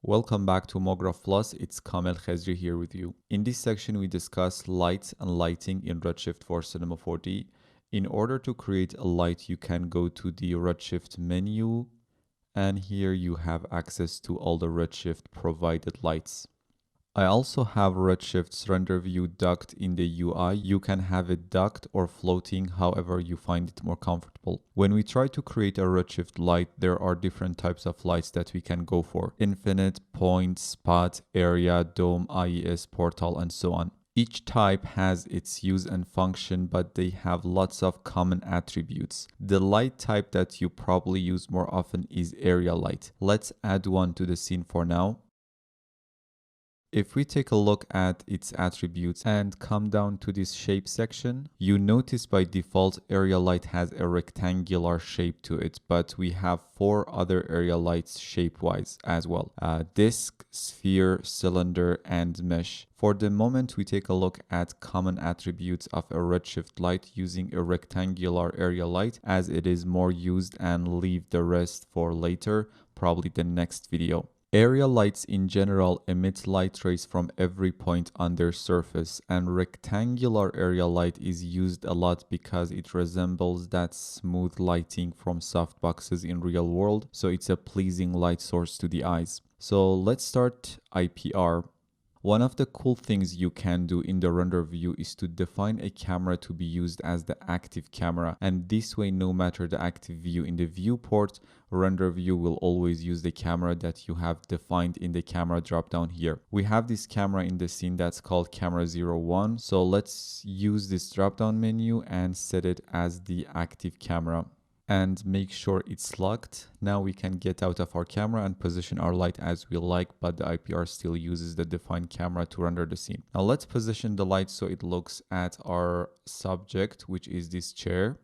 Welcome back to Mograph Plus. It's Kamel Khazri here with you. In this section, we discuss light and lighting in Redshift for Cinema 4D. In order to create a light, you can go to the Redshift menu, and here you have access to all the Redshift provided lights. I also have Redshift's render view duct in the UI. You can have it duct or floating, however you find it more comfortable. When we try to create a Redshift light, there are different types of lights that we can go for: infinite, point, spot, area, dome, IES, portal, and so on. Each type has its use and function, but they have lots of common attributes. The light type that you probably use more often is area light. Let's add one to the scene for now. If we take a look at its attributes and come down to this shape section, you notice by default area light has a rectangular shape to it, but we have four other area lights shape-wise as well: disc, sphere, cylinder, and mesh. For the moment, we take a look at common attributes of a Redshift light using a rectangular area light, as it is more used, and leave the rest for later, probably the next video. Area lights in general emit light rays from every point on their surface, and rectangular area light is used a lot because it resembles that smooth lighting from softboxes in real world, so it's a pleasing light source to the eyes. So let's start IPR. One of the cool things you can do in the render view is to define a camera to be used as the active camera, and this way, no matter the active view in the viewport, render view will always use the camera that you have defined in the camera drop down here. We have this camera in the scene that's called camera 01, so let's use this drop down menu and set it as the active camera and make sure it's locked. Now we can get out of our camera and position our light as we like, but the IPR still uses the defined camera to render the scene. Now let's position the light so it looks at our subject, which is this chair.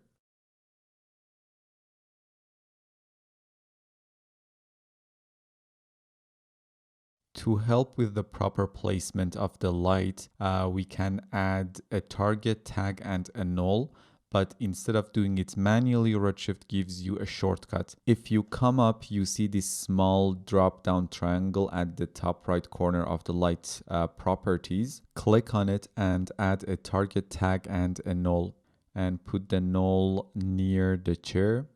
To help with the proper placement of the light, we can add a target tag and a null. But instead of doing it manually, Redshift gives you a shortcut. If you come up, you see this small drop-down triangle at the top right corner of the light properties. Click on it and add a target tag and a null, and put the null near the chair.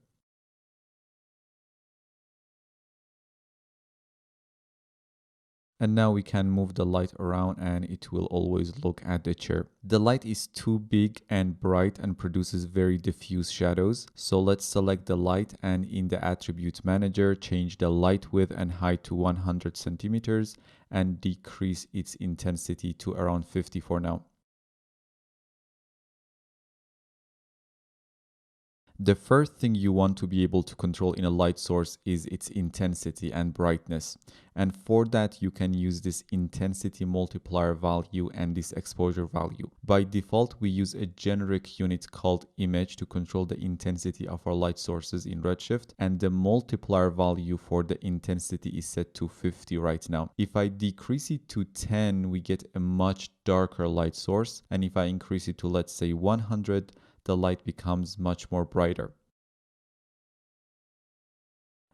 And now we can move the light around and it will always look at the chair. The light is too big and bright and produces very diffuse shadows. So let's select the light and in the attribute manager, change the light width and height to 100 centimeters and decrease its intensity to around 50 for now. The first thing you want to be able to control in a light source is its intensity and brightness. And for that, you can use this intensity multiplier value and this exposure value. By default, we use a generic unit called image to control the intensity of our light sources in Redshift. And the multiplier value for the intensity is set to 50 right now. If I decrease it to 10, we get a much darker light source. And if I increase it to, let's say, 100, the light becomes much more brighter.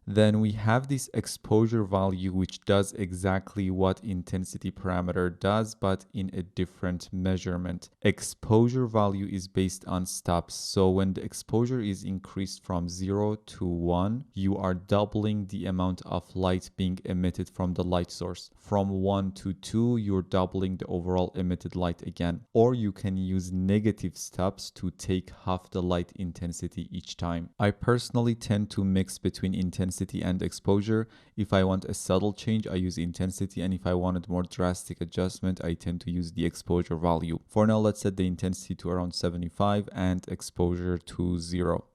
Then we have this exposure value, which does exactly what intensity parameter does, but in a different measurement. Exposure value is based on stops. So when the exposure is increased from 0 to 1, you are doubling the amount of light being emitted from the light source. From 1 to 2, you're doubling the overall emitted light again. Or you can use negative stops to take half the light intensity each time. I personally tend to mix between intensity and exposure. If I want a subtle change, I use intensity, and if I wanted more drastic adjustment, I tend to use the exposure value. For now, let's set the intensity to around 75 and exposure to 0.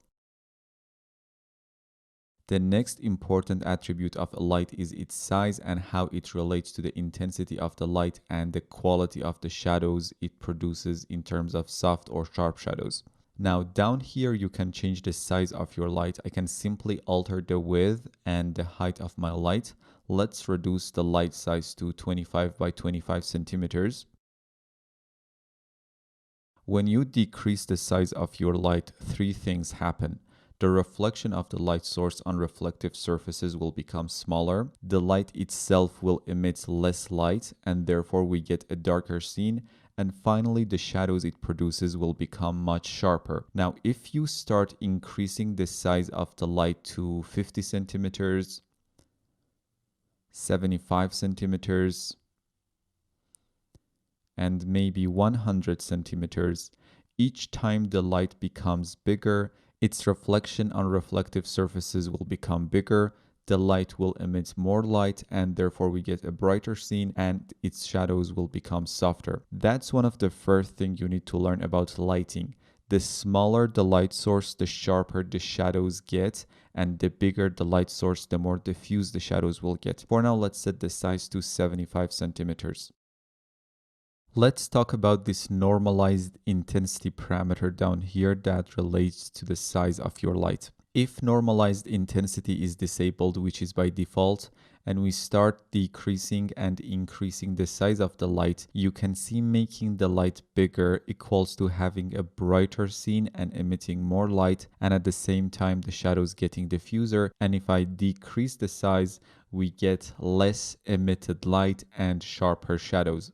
The next important attribute of a light is its size and how it relates to the intensity of the light and the quality of the shadows it produces in terms of soft or sharp shadows. Now down here you can change the size of your light. I can simply alter the width and the height of my light. Let's reduce the light size to 25 by 25 centimeters. When you decrease the size of your light, three things happen. the reflection of the light source on reflective surfaces will become smaller. The light itself will emit less light, and therefore we get a darker scene. And finally, the shadows it produces will become much sharper. Now, if you start increasing the size of the light to 50 centimeters, 75 centimeters, and maybe 100 centimeters, each time the light becomes bigger, its reflection on reflective surfaces will become bigger, the light will emit more light, and therefore we get a brighter scene and its shadows will become softer. That's one of the first things you need to learn about lighting. The smaller the light source, the sharper the shadows get, and the bigger the light source, the more diffuse the shadows will get. For now, let's set the size to 75 centimeters. Let's talk about this normalized intensity parameter down here that relates to the size of your light. If normalized intensity is disabled, which is by default, and we start decreasing and increasing the size of the light, you can see making the light bigger equals to having a brighter scene and emitting more light, and at the same time the shadows getting diffuser. And if I decrease the size, we get less emitted light and sharper shadows.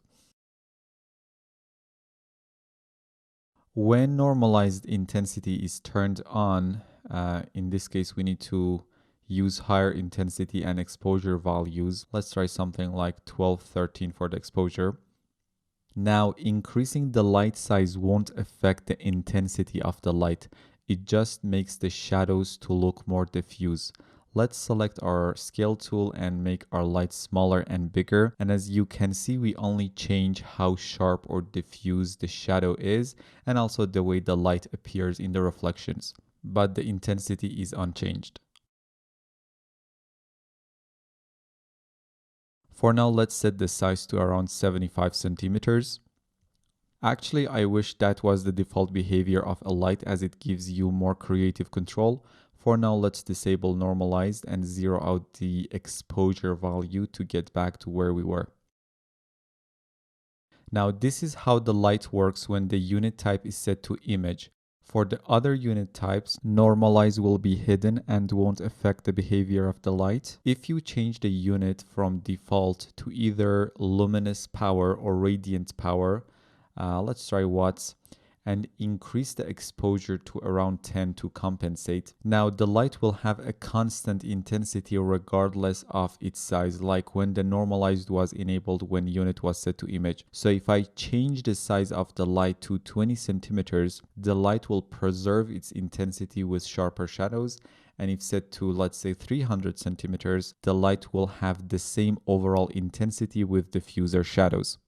When normalized intensity is turned on, in this case, we need to use higher intensity and exposure values. Let's try something like 12, 13 for the exposure. Now, increasing the light size won't affect the intensity of the light. It just makes the shadows to look more diffuse. Let's select our scale tool and make our light smaller and bigger. And as you can see, we only change how sharp or diffuse the shadow is and also the way the light appears in the reflections. But the intensity is unchanged. For now, let's set the size to around 75 centimeters. Actually, I wish that was the default behavior of a light as it gives you more creative control. For now, let's disable normalized and zero out the exposure value to get back to where we were. Now, this is how the light works when the unit type is set to image. For the other unit types, normalize will be hidden and won't affect the behavior of the light. If you change the unit from default to either luminous power or radiant power, let's try watts, and increase the exposure to around 10 to compensate. Now the light will have a constant intensity regardless of its size, like when the normalized was enabled when unit was set to image. So if I change the size of the light to 20 centimeters, the light will preserve its intensity with sharper shadows. And if set to, let's say, 300 centimeters, the light will have the same overall intensity with diffuser shadows.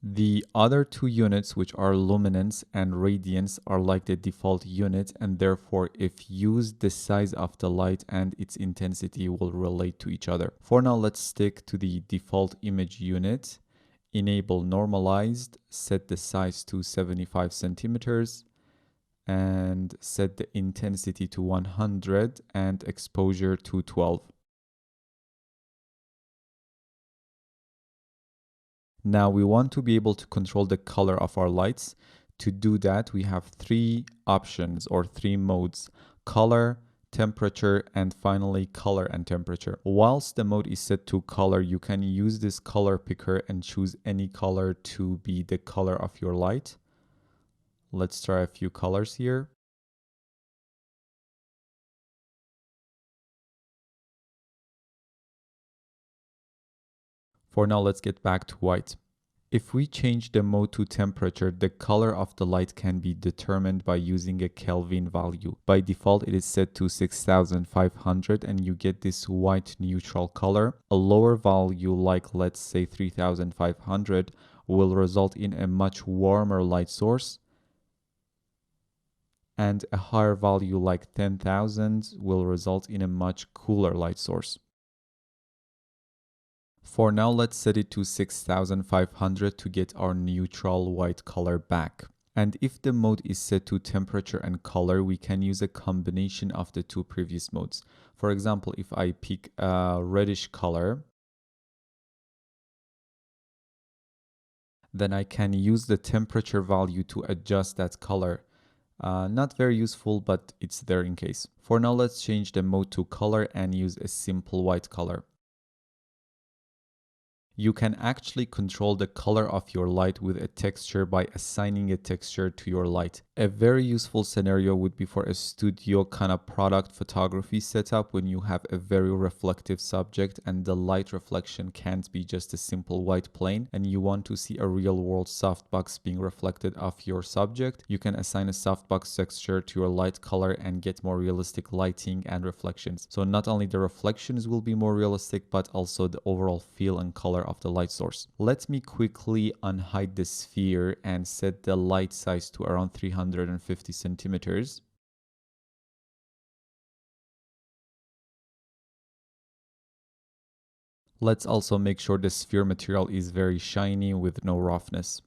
The other two units, which are luminance and radiance, are like the default unit, and therefore if used, the size of the light and its intensity will relate to each other. For now, let's stick to the default image unit, enable normalized, set the size to 75 centimeters, and set the intensity to 100 and exposure to 12. Now we want to be able to control the color of our lights. To do that, we have three options or three modes: color, temperature, and finally color and temperature. Whilst the mode is set to color, you can use this color picker and choose any color to be the color of your light. Let's try a few colors here. For now, let's get back to white. If we change the mode to temperature, the color of the light can be determined by using a Kelvin value. By default, it is set to 6500 and you get this white neutral color. A lower value, like let's say 3500, will result in a much warmer light source. And a higher value like 10,000 will result in a much cooler light source. For now, let's set it to 6500 to get our neutral white color back. And if the mode is set to temperature and color, we can use a combination of the two previous modes. For example, if I pick a reddish color, then I can use the temperature value to adjust that color. Not very useful, but it's there in case. For now, let's change the mode to color and use a simple white color. You can actually control the color of your light with a texture by assigning a texture to your light. A very useful scenario would be for a studio kind of product photography setup when you have a very reflective subject and the light reflection can't be just a simple white plane and you want to see a real world softbox being reflected off your subject. You can assign a softbox texture to your light color and get more realistic lighting and reflections. So not only the reflections will be more realistic, but also the overall feel and color of the light source. Let me quickly unhide the sphere and set the light size to around 350 centimeters. Let's also make sure the sphere material is very shiny with no roughness.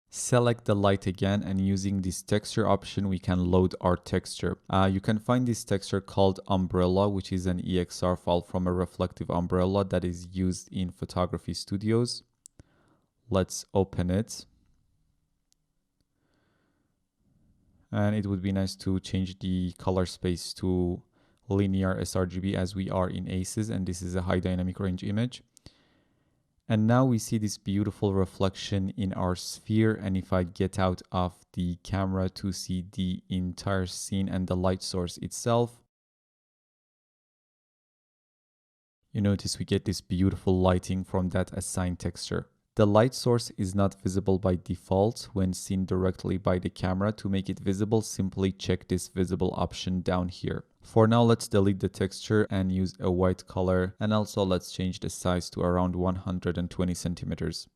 Select the light again, and using this texture option we can load our texture. You can find this texture called umbrella, which is an EXR file from a reflective umbrella that is used in photography studios. Let's open it. And it would be nice to change the color space to linear sRGB as we are in ACES, and this is a high dynamic range image. And now we see this beautiful reflection in our sphere, and if I get out of the camera to see the entire scene and the light source itself, you notice we get this beautiful lighting from that assigned texture. The light source is not visible by default when seen directly by the camera. To make it visible, simply check this visible option down here. For now, let's delete the texture and use a white color, and also let's change the size to around 120 centimeters.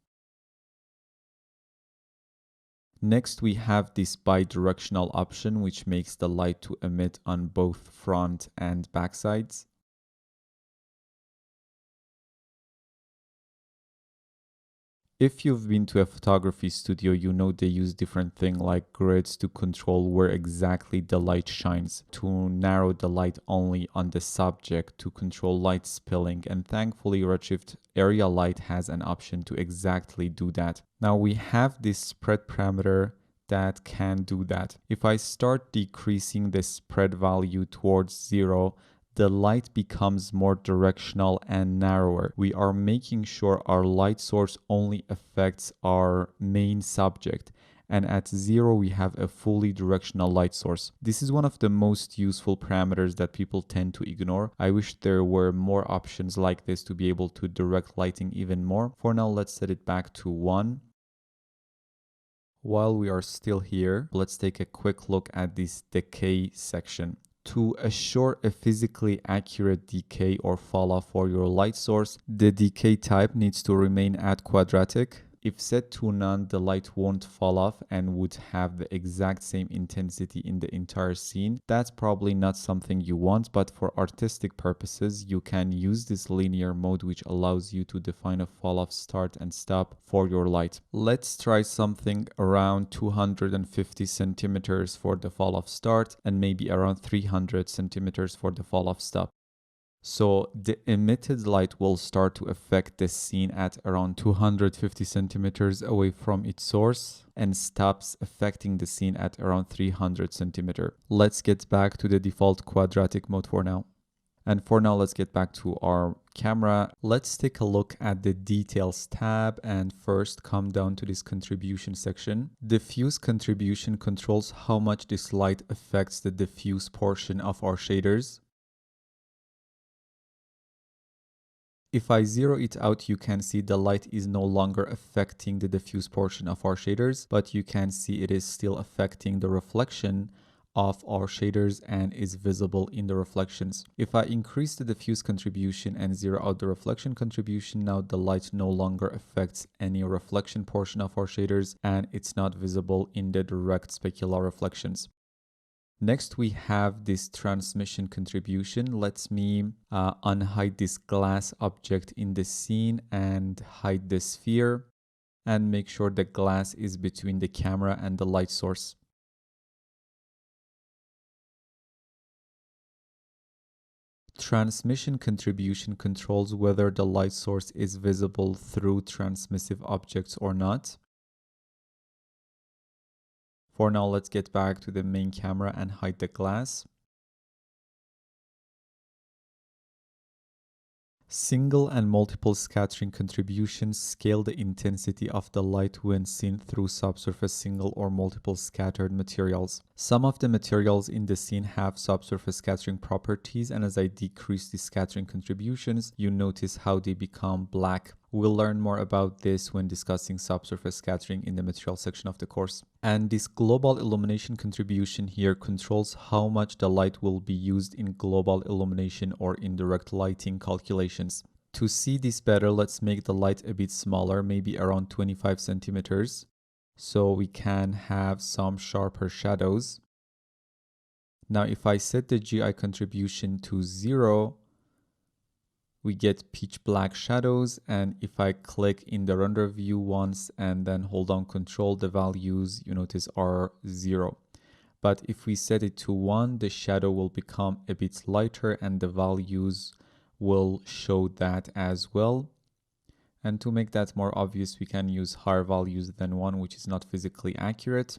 Next, we have this bidirectional option, which makes the light to emit on both front and back sides. If you've been to a photography studio, you know they use different things like grids to control where exactly the light shines, to narrow the light only on the subject, to control light spilling, and thankfully Redshift Area Light has an option to exactly do that. Now we have this spread parameter that can do that. If I start decreasing the spread value towards 0, the light becomes more directional and narrower. We are making sure our light source only affects our main subject. And at 0, we have a fully directional light source. This is one of the most useful parameters that people tend to ignore. I wish there were more options like this to be able to direct lighting even more. For now, let's set it back to 1. While we are still here, let's take a quick look at this decay section. To assure a physically accurate decay or fall off for your light source, the decay type needs to remain at quadratic. If set to none, the light won't fall off and would have the exact same intensity in the entire scene. That's probably not something you want, but for artistic purposes, you can use this linear mode, which allows you to define a fall off start and stop for your light. Let's try something around 250 centimeters for the fall off start and maybe around 300 centimeters for the fall off stop. So the emitted light will start to affect the scene at around 250 centimeters away from its source and stops affecting the scene at around 300 centimeters. Let's get back to the default quadratic mode for now. And for now, let's get back to our camera. Let's take a look at the details tab and first come down to this contribution section. Diffuse contribution controls how much this light affects the diffuse portion of our shaders. If I zero it out, you can see the light is no longer affecting the diffuse portion of our shaders, but you can see it is still affecting the reflection of our shaders and is visible in the reflections. If I increase the diffuse contribution and zero out the reflection contribution, now the light no longer affects any reflection portion of our shaders and it's not visible in the direct specular reflections. Next, we have this transmission contribution. Let me unhide this glass object in the scene and hide the sphere and make sure the glass is between the camera and the light source. Transmission contribution controls whether the light source is visible through transmissive objects or not. For now, let's get back to the main camera and hide the glass. Single and multiple scattering contributions scale the intensity of the light when seen through subsurface single or multiple scattered materials. Some of the materials in the scene have subsurface scattering properties, and as I decrease the scattering contributions, you notice how they become black. We'll learn more about this when discussing subsurface scattering in the material section of the course. And this global illumination contribution here controls how much the light will be used in global illumination or indirect lighting calculations. To see this better, let's make the light a bit smaller, maybe around 25 centimeters, so we can have some sharper shadows. Now, if I set the GI contribution to 0, we get pitch black shadows, and if I click in the render view once and then hold down Control, the values you notice are 0. But if we set it to 1, the shadow will become a bit lighter and the values will show that as well. And to make that more obvious, we can use higher values than 1, which is not physically accurate.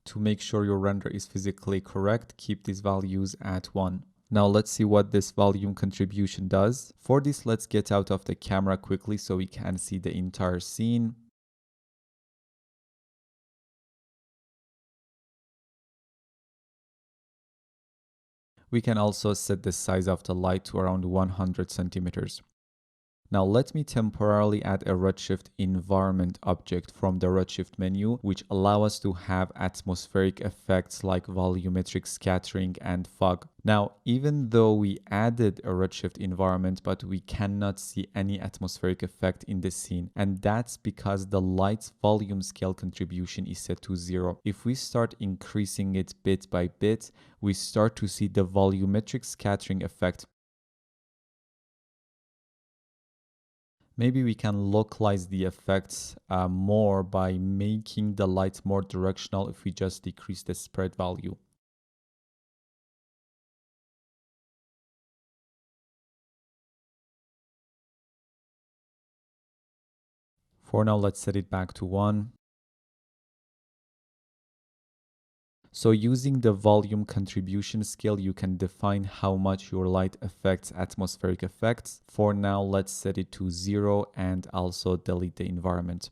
To make sure your render is physically correct, keep these values at 1. Now let's see what this volume contribution does. For this, let's get out of the camera quickly so we can see the entire scene. We can also set the size of the light to around 100 centimeters. Now let me temporarily add a Redshift environment object from the Redshift menu, which allow us to have atmospheric effects like volumetric scattering and fog. Now, even though we added a Redshift environment, but we cannot see any atmospheric effect in the scene. And that's because the light's volume scale contribution is set to 0. If we start increasing it bit by bit, we start to see the volumetric scattering effect. Maybe we can localize the effects more by making the light more directional if we just decrease the spread value. For now, let's set it back to 1. So using the volume contribution scale, you can define how much your light affects atmospheric effects. For now, let's set it to 0 and also delete the environment.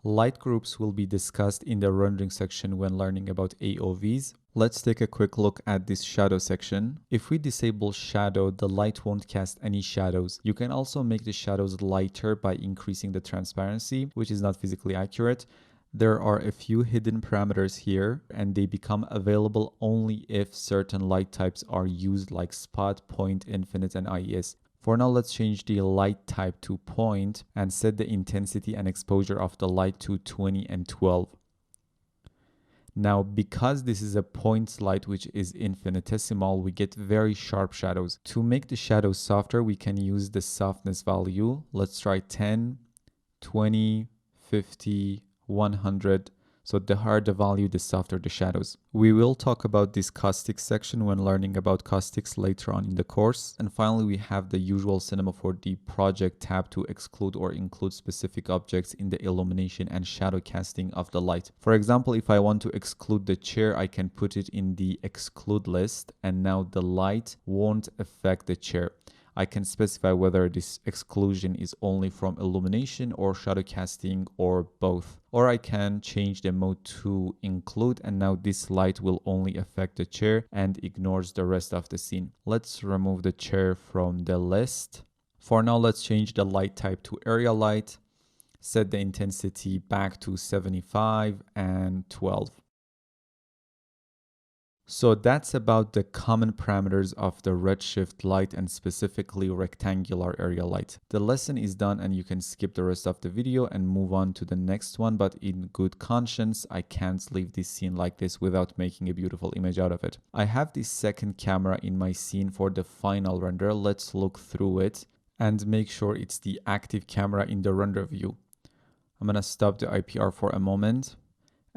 Light groups will be discussed in the rendering section when learning about AOVs. Let's take a quick look at this shadow section. If we disable shadow, the light won't cast any shadows. You can also make the shadows lighter by increasing the transparency, which is not physically accurate. There are a few hidden parameters here, and they become available only if certain light types are used, like spot, point, infinite, and IES. For now, let's change the light type to point and set the intensity and exposure of the light to 20 and 12. Now, because this is a point light which is infinitesimal, we get very sharp shadows. To make the shadows softer, we can use the softness value. Let's try 10, 20, 50, 100. So the higher the value, the softer the shadows. We will talk about this caustic section when learning about caustics later on in the course. And finally, we have the usual Cinema 4D project tab to exclude or include specific objects in the illumination and shadow casting of the light. For example, if I want to exclude the chair, I can put it in the exclude list, and now the light won't affect the chair. I can specify whether this exclusion is only from illumination or shadow casting or both. Or I can change the mode to include, and now this light will only affect the chair and ignores the rest of the scene. Let's remove the chair from the list. For now, let's change the light type to area light, set the intensity back to 75 and 12. So that's about the common parameters of the Redshift light and specifically rectangular area light. The lesson is done and you can skip the rest of the video and move on to the next one, but in good conscience, I can't leave this scene like this without making a beautiful image out of it. I have this second camera in my scene for the final render. Let's look through it and make sure it's the active camera in the render view. I'm gonna stop the IPR for a moment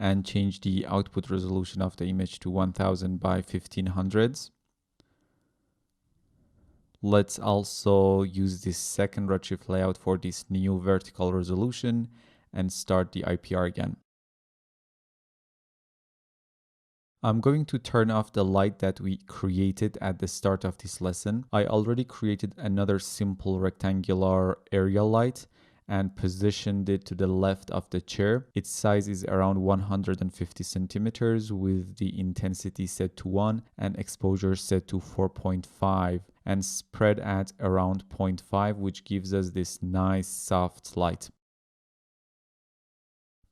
and change the output resolution of the image to 1000 by 1500. Let's also use this second Redshift layout for this new vertical resolution and start the IPR again. I'm going to turn off the light that we created at the start of this lesson. I already created another simple rectangular area light and positioned it to the left of the chair. Its size is around 150 centimeters with the intensity set to 1 and exposure set to 4.5 and spread at around 0.5, which gives us this nice soft light.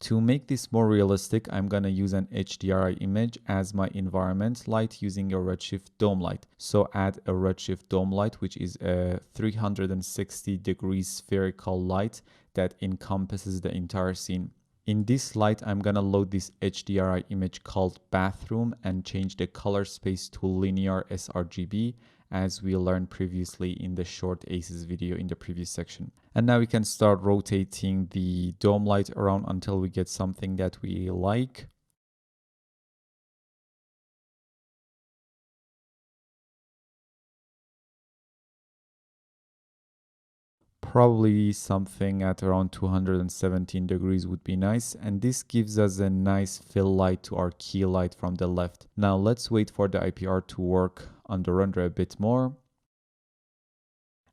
To make this more realistic, I'm gonna use an HDRI image as my environment light using a Redshift dome light. So add a Redshift dome light, which is a 360 degrees spherical light that encompasses the entire scene. In this light, I'm gonna load this HDRI image called bathroom and change the color space to linear sRGB as we learned previously in the short ACES video in the previous section. And now we can start rotating the dome light around until we get something that we like. Probably something at around 217 degrees would be nice, and this gives us a nice fill light to our key light from the left. Now let's wait for the IPR to work on the render a bit more.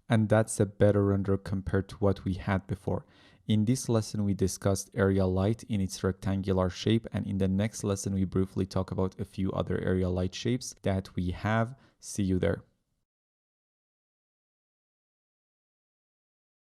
And that's a better render compared to what we had before. In this lesson, we discussed area light in its rectangular shape, and in the next lesson, we briefly talk about a few other area light shapes that we have. See you there.